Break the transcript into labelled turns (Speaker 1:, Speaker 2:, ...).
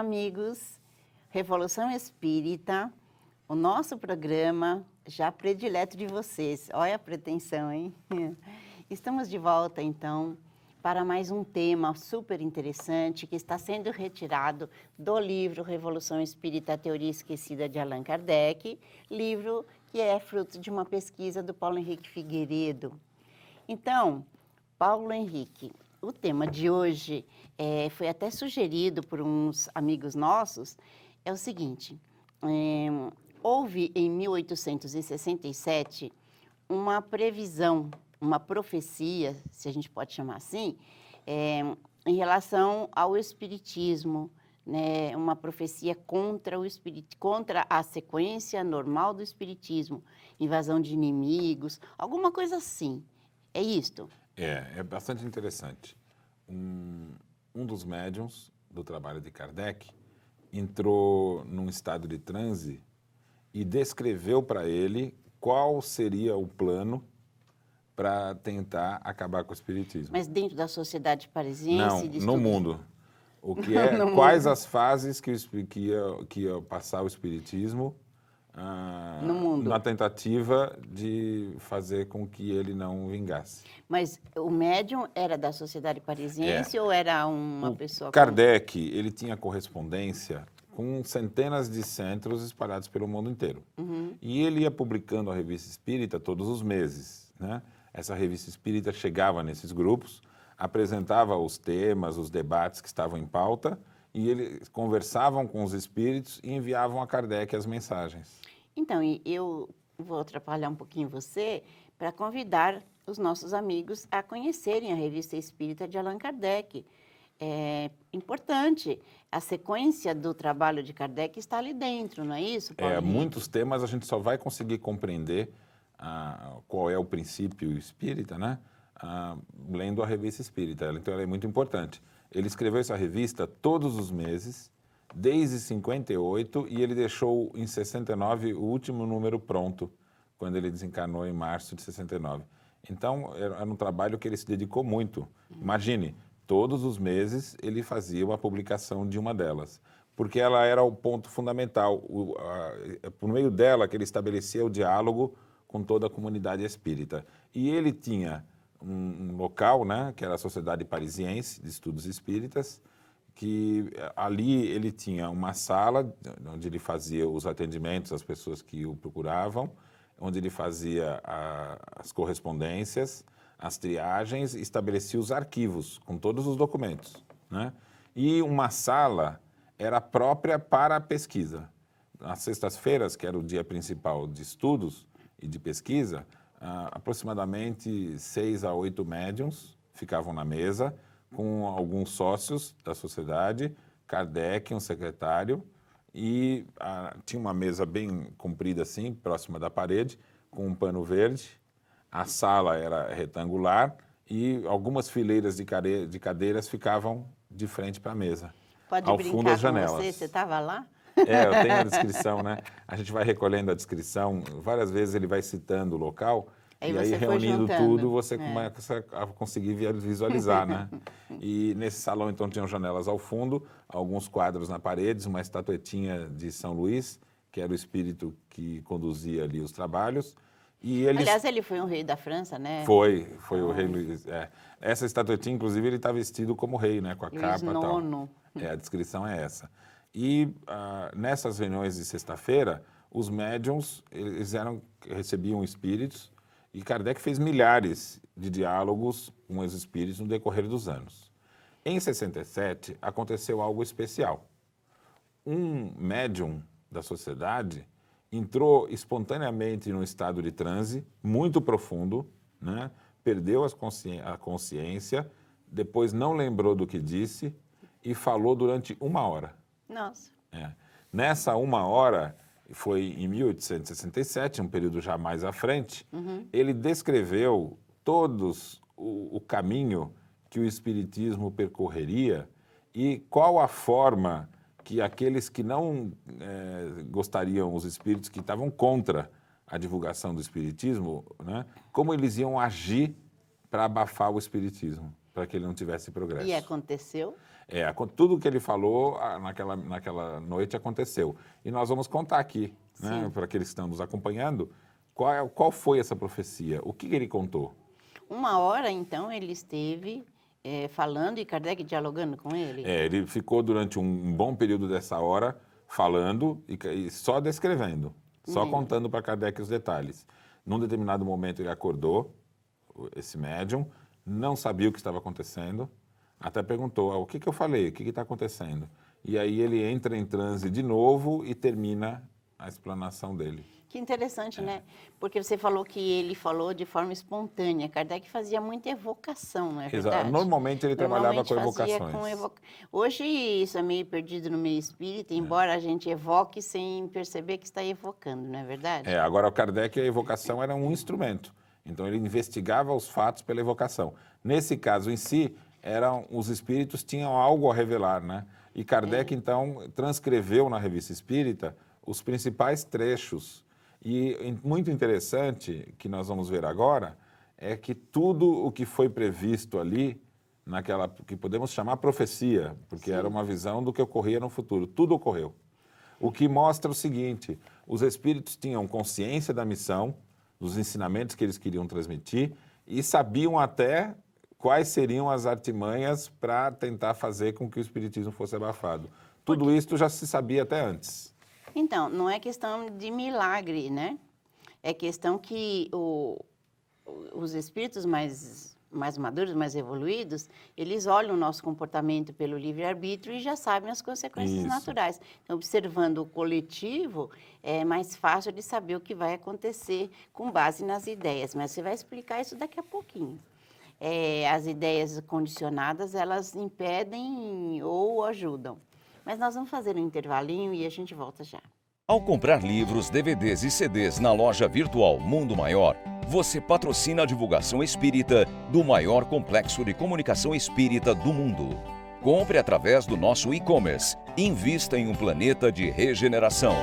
Speaker 1: amigos, Revolução Espírita, o nosso programa já predileto de vocês. Olha a pretensão, hein? Estamos de volta, então, para mais um tema super interessante que está sendo retirado do livro Revolução Espírita, a Teoria Esquecida de Allan Kardec, livro que é fruto de uma pesquisa do Paulo Henrique Figueiredo. Então, Paulo Henrique, o tema de hoje foi até sugerido por uns amigos nossos, é o seguinte, houve em 1867 uma previsão, uma profecia, se a gente pode chamar assim, em relação ao espiritismo, né, uma profecia contra a sequência normal do espiritismo, invasão de inimigos, alguma coisa assim. É isto?
Speaker 2: É bastante interessante. Um dos médiuns do trabalho de Kardec entrou num estado de transe e descreveu para ele qual seria o plano para tentar acabar com o espiritismo.
Speaker 1: Mas dentro da sociedade parisiense?
Speaker 2: Não,
Speaker 1: de
Speaker 2: no
Speaker 1: estudos...
Speaker 2: mundo. O que é,
Speaker 1: No
Speaker 2: quais
Speaker 1: mundo.
Speaker 2: as fases que ia passar o espiritismo
Speaker 1: No mundo.
Speaker 2: na tentativa de fazer com que ele não vingasse.
Speaker 1: Mas o médium era da sociedade parisiense ou era uma pessoa...
Speaker 2: Kardec, ele tinha correspondência com centenas de centros espalhados pelo mundo inteiro.
Speaker 1: Uhum.
Speaker 2: E ele ia publicando a Revista Espírita todos os meses, né? Essa Revista Espírita chegava nesses grupos, apresentava os temas, os debates que estavam em pauta, e eles conversavam com os espíritos e enviavam a Kardec as mensagens.
Speaker 1: Então, eu vou atrapalhar um pouquinho você para convidar os nossos amigos a conhecerem a Revista Espírita de Allan Kardec. É importante, a sequência do trabalho de Kardec está ali dentro, não é isso, Paulo Henrique?
Speaker 2: Muitos temas a gente só vai conseguir compreender qual é o princípio espírita, né? Lendo a Revista Espírita. Então, ela é muito importante. Ele escreveu essa revista todos os meses, desde 58, e ele deixou em 69 o último número pronto, quando ele desencarnou em março de 69. Então, era um trabalho que ele se dedicou muito. Imagine, todos os meses ele fazia uma publicação de uma delas, porque ela era o ponto fundamental, por meio dela que ele estabelecia o diálogo com toda a comunidade espírita. E ele tinha um local, né, que era a Sociedade Parisiense de Estudos Espíritas, que ali ele tinha uma sala onde ele fazia os atendimentos às pessoas que o procuravam, onde ele fazia as correspondências, as triagens, estabelecia os arquivos com todos os documentos, né? E uma sala era própria para a pesquisa. Nas sextas-feiras, que era o dia principal de estudos e de pesquisa, aproximadamente 6 a 8 médiuns ficavam na mesa, com alguns sócios da sociedade, Kardec, um secretário, e tinha uma mesa bem comprida assim, próxima da parede, com um pano verde. A sala era retangular e algumas fileiras de cadeiras ficavam de frente para a mesa.
Speaker 1: Pode
Speaker 2: ao
Speaker 1: brincar
Speaker 2: fundo das
Speaker 1: com
Speaker 2: janelas.
Speaker 1: você estava lá?
Speaker 2: Eu tenho a descrição, né? A gente vai recolhendo a descrição, várias vezes ele vai citando o local, e aí reunindo tudo, você começa a conseguir visualizar, né? E nesse salão, então, tinham janelas ao fundo, alguns quadros na parede, uma estatuetinha de São Luís, que era o espírito que conduzia ali os trabalhos. E
Speaker 1: Aliás, ele foi um rei da França, né?
Speaker 2: Foi o rei Luís. Essa estatuetinha, inclusive, ele está vestido como rei, né? Com a
Speaker 1: Luís
Speaker 2: capa e tal.
Speaker 1: IX.
Speaker 2: A descrição é essa. E nessas reuniões de sexta-feira, os médiuns recebiam espíritos, e Kardec fez milhares de diálogos com os espíritos no decorrer dos anos. Em 67, aconteceu algo especial. Um médium da sociedade entrou espontaneamente num estado de transe muito profundo, né? Perdeu a consciência, depois não lembrou do que disse e falou durante 1 hora.
Speaker 1: Nossa.
Speaker 2: Nessa 1 hora, foi em 1867, um período já mais à frente, ele descreveu todos o caminho que o espiritismo percorreria e qual a forma que aqueles que não gostariam, os espíritos que estavam contra a divulgação do espiritismo, né, como eles iam agir para abafar o espiritismo. para que ele não tivesse progresso.
Speaker 1: E aconteceu?
Speaker 2: Tudo que ele falou naquela noite aconteceu. E nós vamos contar aqui, né, para aqueles que estão nos acompanhando, qual foi essa profecia, o que ele contou.
Speaker 1: 1 hora, então, ele esteve falando e Kardec dialogando com ele?
Speaker 2: Ele ficou durante um bom período dessa hora falando e só descrevendo, só contando para Kardec os detalhes. Num determinado momento ele acordou, esse médium, não sabia o que estava acontecendo, até perguntou, o que eu falei, o que está acontecendo? E aí ele entra em transe de novo e termina a explanação dele.
Speaker 1: Que interessante, né? Porque você falou que ele falou de forma espontânea. Kardec fazia muita evocação, não é verdade?
Speaker 2: Normalmente ele trabalhava com
Speaker 1: fazia
Speaker 2: evocações.
Speaker 1: Hoje isso é meio perdido no meio espírita, embora a gente evoque sem perceber que está evocando, não é verdade?
Speaker 2: Agora o Kardec, a evocação era um instrumento. Então ele investigava os fatos pela evocação. Nesse caso em si, os espíritos tinham algo a revelar, né? E Kardec, então, transcreveu na Revista Espírita os principais trechos. E muito interessante, que nós vamos ver agora, é que tudo o que foi previsto ali, naquela que podemos chamar profecia, porque era uma visão do que ocorria no futuro, tudo ocorreu. O que mostra o seguinte, os espíritos tinham consciência da missão, dos ensinamentos que eles queriam transmitir, e sabiam até quais seriam as artimanhas para tentar fazer com que o espiritismo fosse abafado. Tudo isso já se sabia até antes.
Speaker 1: Então, não é questão de milagre, né? É questão que os espíritos mais maduros, mais evoluídos, eles olham o nosso comportamento pelo livre-arbítrio e já sabem as consequências naturais. Então, observando o coletivo, é mais fácil de saber o que vai acontecer com base nas ideias. Mas você vai explicar isso daqui a pouquinho. As ideias condicionadas, elas impedem ou ajudam. Mas nós vamos fazer um intervalinho e a gente volta já.
Speaker 3: Ao comprar livros, DVDs e CDs na loja virtual Mundo Maior, você patrocina a divulgação espírita do maior complexo de comunicação espírita do mundo. Compre através do nosso e-commerce. Invista em um planeta de regeneração.